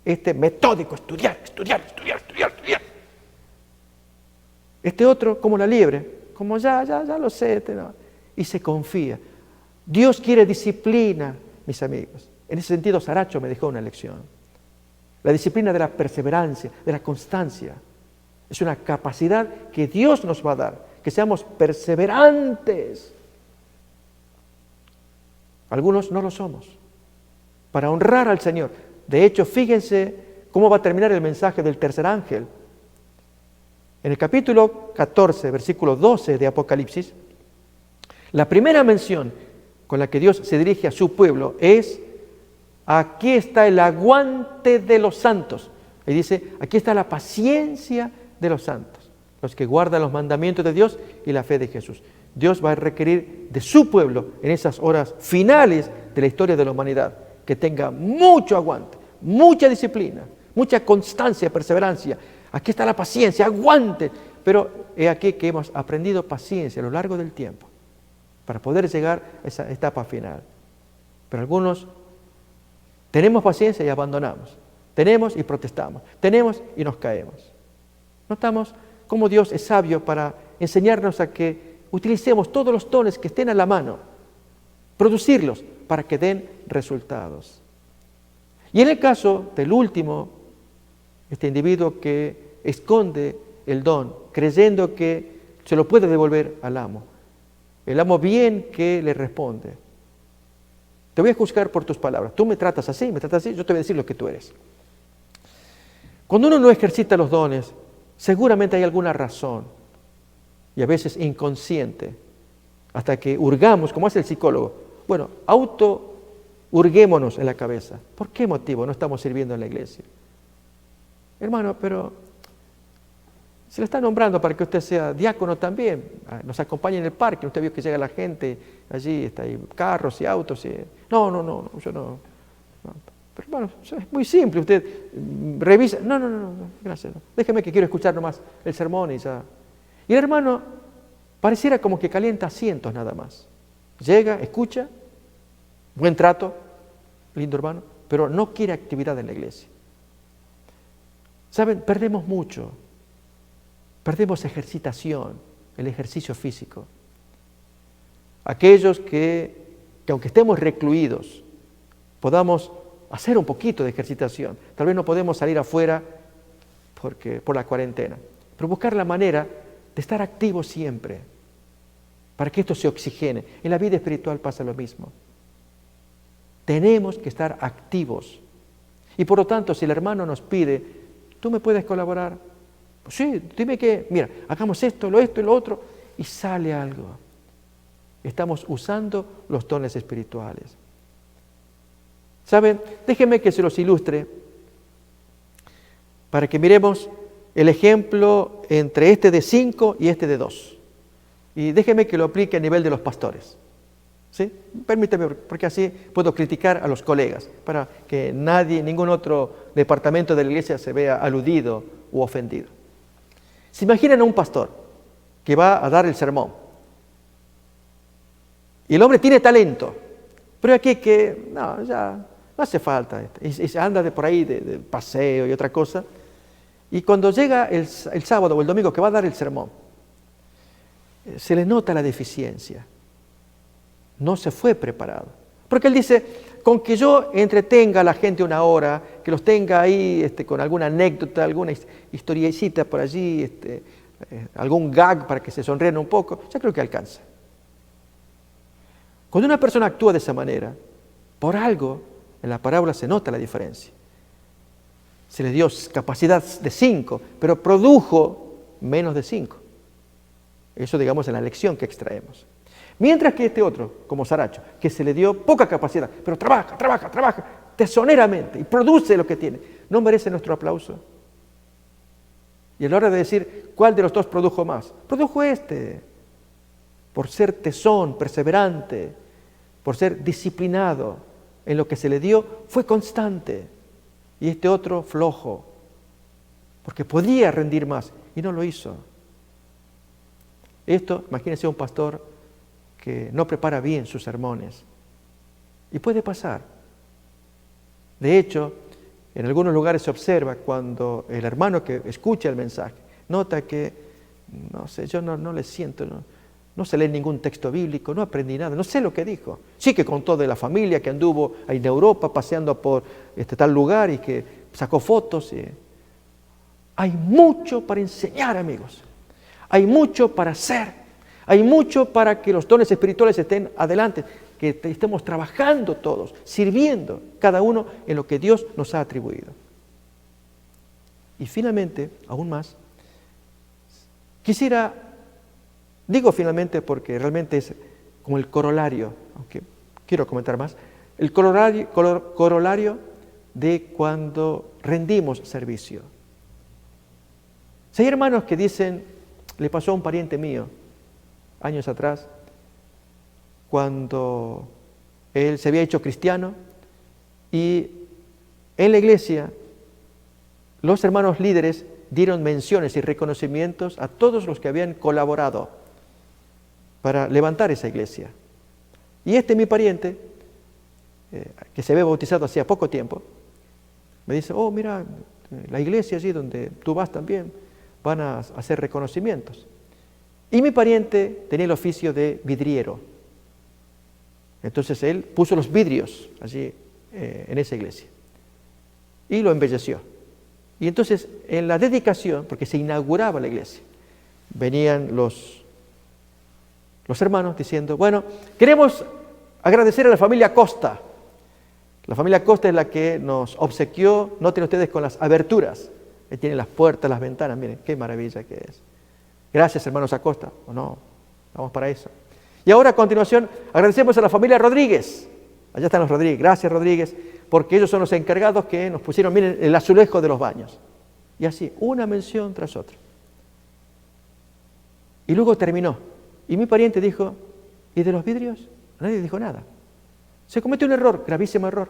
Este metódico, estudiar. Este otro, como la liebre, como ya lo sé, y se confía. Dios quiere disciplina, mis amigos. En ese sentido, Saracho me dejó una lección. La disciplina de la perseverancia, de la constancia. Es una capacidad que Dios nos va a dar, que seamos perseverantes. Algunos no lo somos. Para honrar al Señor. De hecho, fíjense cómo va a terminar el mensaje del tercer ángel. En el capítulo 14, versículo 12 de Apocalipsis, La primera mención con la que Dios se dirige a su pueblo es: aquí está el aguante de los santos. Y dice, aquí está la paciencia de los santos, los que guardan los mandamientos de Dios y la fe de Jesús. Dios va a requerir de su pueblo en esas horas finales de la historia de la humanidad que tenga mucho aguante, mucha disciplina, mucha constancia, perseverancia. Aquí está la paciencia, aguante. Pero es aquí que hemos aprendido paciencia a lo largo del tiempo para poder llegar a esa etapa final. Pero algunos tenemos paciencia y abandonamos. Tenemos y protestamos. Tenemos y nos caemos. Notamos cómo Dios es sabio para enseñarnos a que utilicemos todos los dones que estén a la mano, producirlos para que den resultados. Y en el caso del último, este individuo que esconde el don, creyendo que se lo puede devolver al amo, el amo bien que le responde: te voy a juzgar por tus palabras. Tú me tratas así, yo te voy a decir lo que tú eres. Cuando uno no ejercita los dones, seguramente hay alguna razón, y a veces inconsciente, hasta que hurgamos, como hace el psicólogo. Bueno, hurguémonos en la cabeza. ¿Por qué motivo no estamos sirviendo en la iglesia? Hermano, pero se le está nombrando para que usted sea diácono también. Nos acompañe en el parque. Usted vio que llega la gente allí, está ahí, carros y autos. No, yo no. Pero hermano, es muy simple. Usted revisa. No, gracias. Déjeme que quiero escuchar nomás el sermón y ya. Y el hermano pareciera como que calienta asientos nada más. Llega, escucha, buen trato, lindo hermano, pero no quiere actividad en la iglesia. ¿Saben? Perdemos mucho. Perdemos ejercitación, el ejercicio físico. Aquellos que aunque estemos recluidos, podamos hacer un poquito de ejercitación. Tal vez no podemos salir afuera por la cuarentena, pero buscar la manera de estar activos siempre, para que esto se oxigene. En la vida espiritual pasa lo mismo. Tenemos que estar activos. Y por lo tanto, si el hermano nos pide: ¿tú me puedes colaborar? Pues sí, dime que, mira, hagamos esto y lo otro, y sale algo. Estamos usando los dones espirituales. ¿Saben? Déjenme que se los ilustre para que miremos el ejemplo entre este de 5 y este de 2. Y déjenme que lo aplique a nivel de los pastores. ¿Sí? Permítame, porque así puedo criticar a los colegas, para que ningún otro departamento de la iglesia se vea aludido u ofendido. Se imaginan a un pastor que va a dar el sermón. Y el hombre tiene talento, pero aquí ya no hace falta. Y se anda por ahí de paseo y otra cosa. Y cuando llega el sábado o el domingo que va a dar el sermón, se le nota la deficiencia. No se fue preparado. Porque él dice: con que yo entretenga a la gente una hora, que los tenga ahí con alguna anécdota, alguna historiecita por allí, algún gag para que se sonríen un poco, ya creo que alcanza. Cuando una persona actúa de esa manera, por algo en la parábola se nota la diferencia. Se le dio capacidad de 5, pero produjo menos de 5. Eso, digamos, en la lección que extraemos. Mientras que este otro, como Saracho, que se le dio poca capacidad, pero trabaja tesoneramente y produce lo que tiene, ¿no merece nuestro aplauso? Y a la hora de decir cuál de los dos produjo más, produjo este, por ser tesón, perseverante, por ser disciplinado en lo que se le dio, fue constante. Y este otro flojo, porque podía rendir más y no lo hizo. Esto, imagínense un pastor que no prepara bien sus sermones. Y puede pasar. De hecho, en algunos lugares se observa cuando el hermano que escucha el mensaje nota que, no sé, yo no le siento, no se lee ningún texto bíblico, no aprendí nada, no sé lo que dijo. Sí que contó de la familia que anduvo ahí en Europa paseando por tal lugar y que sacó fotos. Hay mucho para enseñar, amigos. Hay mucho para hacer. Hay mucho para que los dones espirituales estén adelante, que estemos trabajando todos, sirviendo cada uno en lo que Dios nos ha atribuido. Y finalmente, aún más, digo finalmente porque realmente es como el corolario, aunque quiero comentar más, el corolario de cuando rendimos servicio. Si hay hermanos que dicen, le pasó a un pariente mío, años atrás, cuando él se había hecho cristiano y en la iglesia los hermanos líderes dieron menciones y reconocimientos a todos los que habían colaborado para levantar esa iglesia. Y mi pariente, que se había bautizado hacía poco tiempo, me dice, oh, mira, la iglesia allí donde tú vas también, van a hacer reconocimientos. Y mi pariente tenía el oficio de vidriero. Entonces él puso los vidrios allí en esa iglesia y lo embelleció. Y entonces en la dedicación, porque se inauguraba la iglesia, venían los hermanos diciendo, bueno, queremos agradecer a la familia Costa. La familia Costa es la que nos obsequió, noten ustedes, con las aberturas. Ahí tienen las puertas, las ventanas, miren, qué maravilla que es. Gracias, hermanos Acosta. ¿O no? Vamos para eso. Y ahora a continuación agradecemos a la familia Rodríguez. Allá están los Rodríguez. Gracias, Rodríguez, porque ellos son los encargados que nos pusieron, miren, el azulejo de los baños. Y así, una mención tras otra. Y luego terminó. Y mi pariente dijo, ¿y de los vidrios? Nadie dijo nada. Se cometió un error, gravísimo error,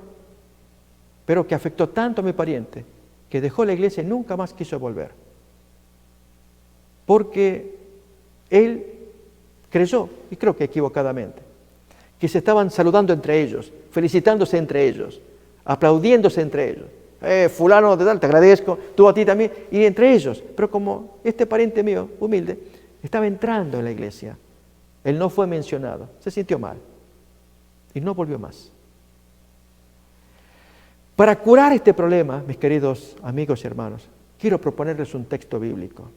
pero que afectó tanto a mi pariente que dejó la iglesia y nunca más quiso volver. Porque él creyó, y creo que equivocadamente, que se estaban saludando entre ellos, felicitándose entre ellos, aplaudiéndose entre ellos. Fulano de tal, te agradezco, tú a ti también, y entre ellos. Pero como este pariente mío, humilde, estaba entrando en la iglesia, él no fue mencionado, se sintió mal y no volvió más. Para curar este problema, mis queridos amigos y hermanos, quiero proponerles un texto bíblico.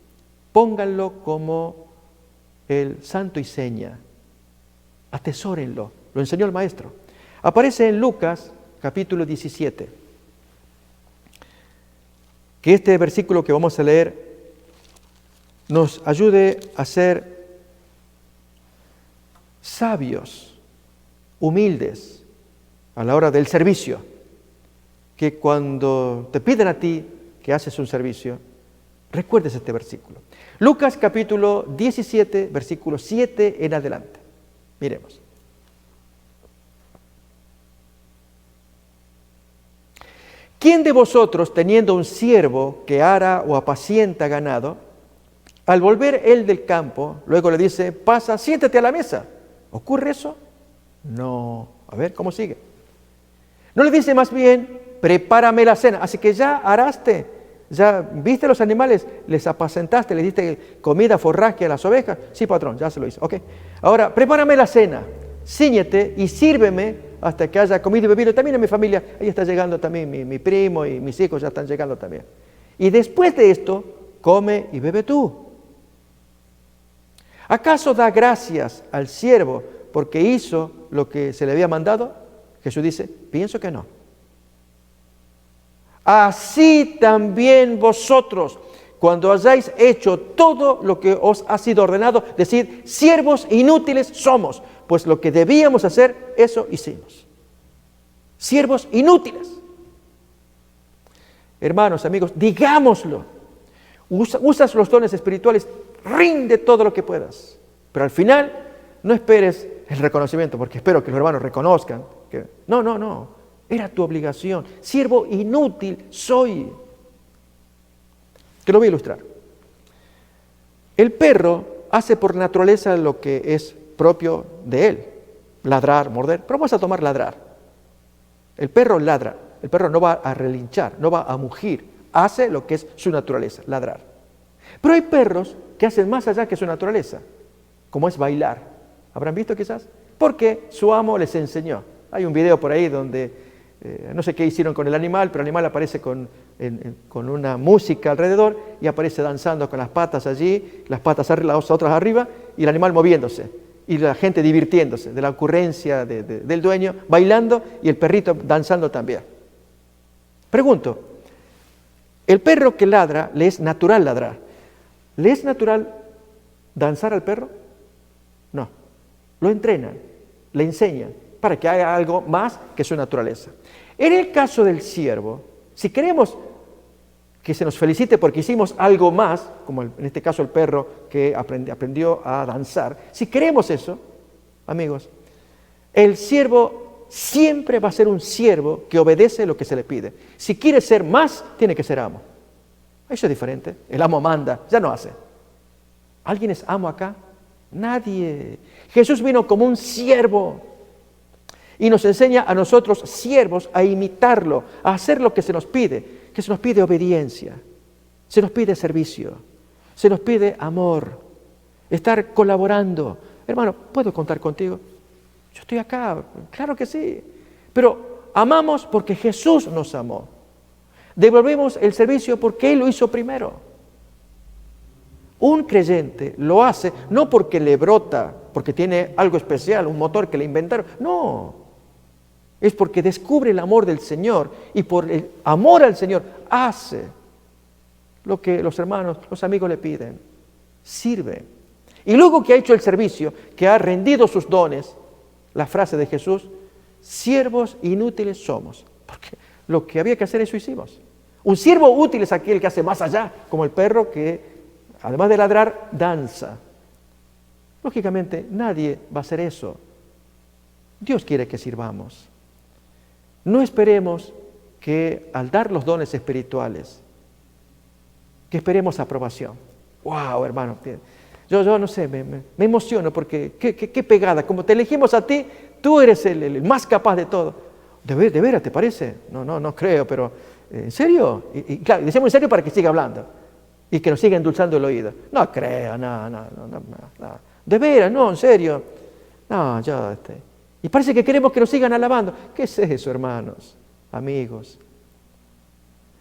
Pónganlo como el santo y seña. Atesórenlo. Lo enseñó el maestro. Aparece en Lucas, capítulo 17. Que este versículo que vamos a leer nos ayude a ser sabios, humildes, a la hora del servicio. Que cuando te piden a ti que haces un servicio, recuerdes este versículo. Lucas capítulo 17, versículo 7 en adelante. Miremos. ¿Quién de vosotros, teniendo un siervo que ara o apacienta ganado, al volver él del campo, luego le dice, pasa, siéntate a la mesa? ¿Ocurre eso? No. A ver, ¿cómo sigue? No le dice más bien, prepárame la cena. Así que ya araste, ya viste los animales, les apacentaste, les diste comida, forraje a las ovejas. Sí, patrón, ya se lo hizo. Ok. Ahora, prepárame la cena, cíñete y sírveme hasta que haya comido y bebido. También en mi familia, ahí está llegando también mi primo y mis hijos ya están llegando también. Y después de esto, come y bebe tú. ¿Acaso da gracias al siervo porque hizo lo que se le había mandado? Jesús dice, pienso que no. Así también vosotros, cuando hayáis hecho todo lo que os ha sido ordenado, decid, siervos inútiles somos, pues lo que debíamos hacer, eso hicimos. Siervos inútiles. Hermanos, amigos, digámoslo. Usas los dones espirituales, rinde todo lo que puedas. Pero al final, no esperes el reconocimiento, porque espero que los hermanos reconozcan. No. Era tu obligación. Siervo inútil soy. Te lo voy a ilustrar. El perro hace por naturaleza lo que es propio de él. Ladrar, morder. Pero vamos a tomar ladrar. El perro ladra. El perro no va a relinchar, no va a mugir. Hace lo que es su naturaleza, ladrar. Pero hay perros que hacen más allá que su naturaleza, como es bailar. ¿Habrán visto quizás? Porque su amo les enseñó. Hay un video por ahí donde no sé qué hicieron con el animal, pero el animal aparece con una música alrededor y aparece danzando con las patas allí, las patas arriba, las otras arriba, y el animal moviéndose, y la gente divirtiéndose de la ocurrencia del dueño, bailando, y el perrito danzando también. Pregunto, ¿el perro que ladra, le es natural ladrar? ¿Le es natural danzar al perro? No, lo entrenan. le enseñan para que haga algo más que su naturaleza. En el caso del siervo, si queremos que se nos felicite porque hicimos algo más, como en este caso el perro que aprendió a danzar, si queremos eso, amigos, el siervo siempre va a ser un siervo que obedece lo que se le pide. Si quiere ser más, tiene que ser amo. Eso es diferente. El amo manda, ya no hace. ¿Alguien es amo acá? Nadie. Jesús vino como un siervo y nos enseña a nosotros, siervos, a imitarlo, a hacer lo que se nos pide. Que se nos pide obediencia, se nos pide servicio, se nos pide amor, estar colaborando. Hermano, ¿puedo contar contigo? Yo estoy acá, claro que sí. Pero amamos porque Jesús nos amó. Devolvemos el servicio porque Él lo hizo primero. Un creyente lo hace no porque le brota, porque tiene algo especial, un motor que le inventaron. No. Es porque descubre el amor del Señor y por el amor al Señor hace lo que los hermanos, los amigos le piden. Sirve. Y luego que ha hecho el servicio, que ha rendido sus dones, la frase de Jesús, siervos inútiles somos. Porque lo que había que hacer, eso hicimos. Un siervo útil es aquel que hace más allá, como el perro que, además de ladrar, danza. Lógicamente, nadie va a hacer eso. Dios quiere que sirvamos. No esperemos que al dar los dones espirituales, que esperemos aprobación. ¡Wow, hermano! Yo no sé, me emociono porque qué pegada. Como te elegimos a ti, tú eres el más capaz de todo. ¿De veras te parece? No creo, pero ¿en serio? Y claro, decimos en serio para que siga hablando y que nos siga endulzando el oído. No creo, no. ¿De veras? No, en serio. No, Y parece que queremos que nos sigan alabando. ¿Qué es eso, hermanos, amigos?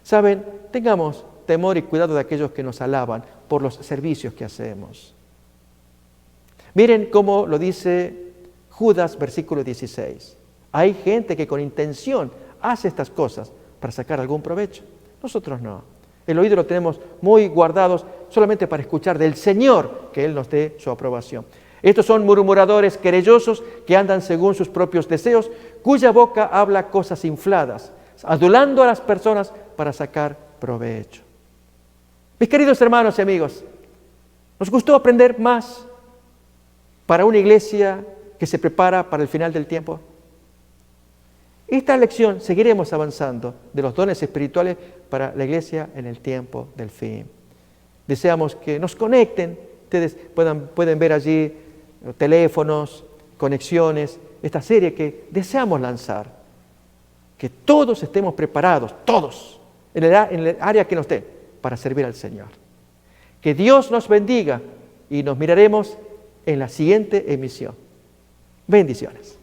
Saben, tengamos temor y cuidado de aquellos que nos alaban por los servicios que hacemos. Miren cómo lo dice Judas, versículo 16. Hay gente que con intención hace estas cosas para sacar algún provecho. Nosotros no. El oído lo tenemos muy guardados solamente para escuchar del Señor, que Él nos dé su aprobación. Estos son murmuradores querellosos que andan según sus propios deseos, cuya boca habla cosas infladas, adulando a las personas para sacar provecho. Mis queridos hermanos y amigos, ¿nos gustó aprender más para una iglesia que se prepara para el final del tiempo? Esta lección seguiremos avanzando de los dones espirituales para la iglesia en el tiempo del fin. Deseamos que nos conecten, ustedes pueden ver allí teléfonos, conexiones, esta serie que deseamos lanzar. Que todos estemos preparados, todos, en el área que nos dé, para servir al Señor. Que Dios nos bendiga y nos miraremos en la siguiente emisión. Bendiciones.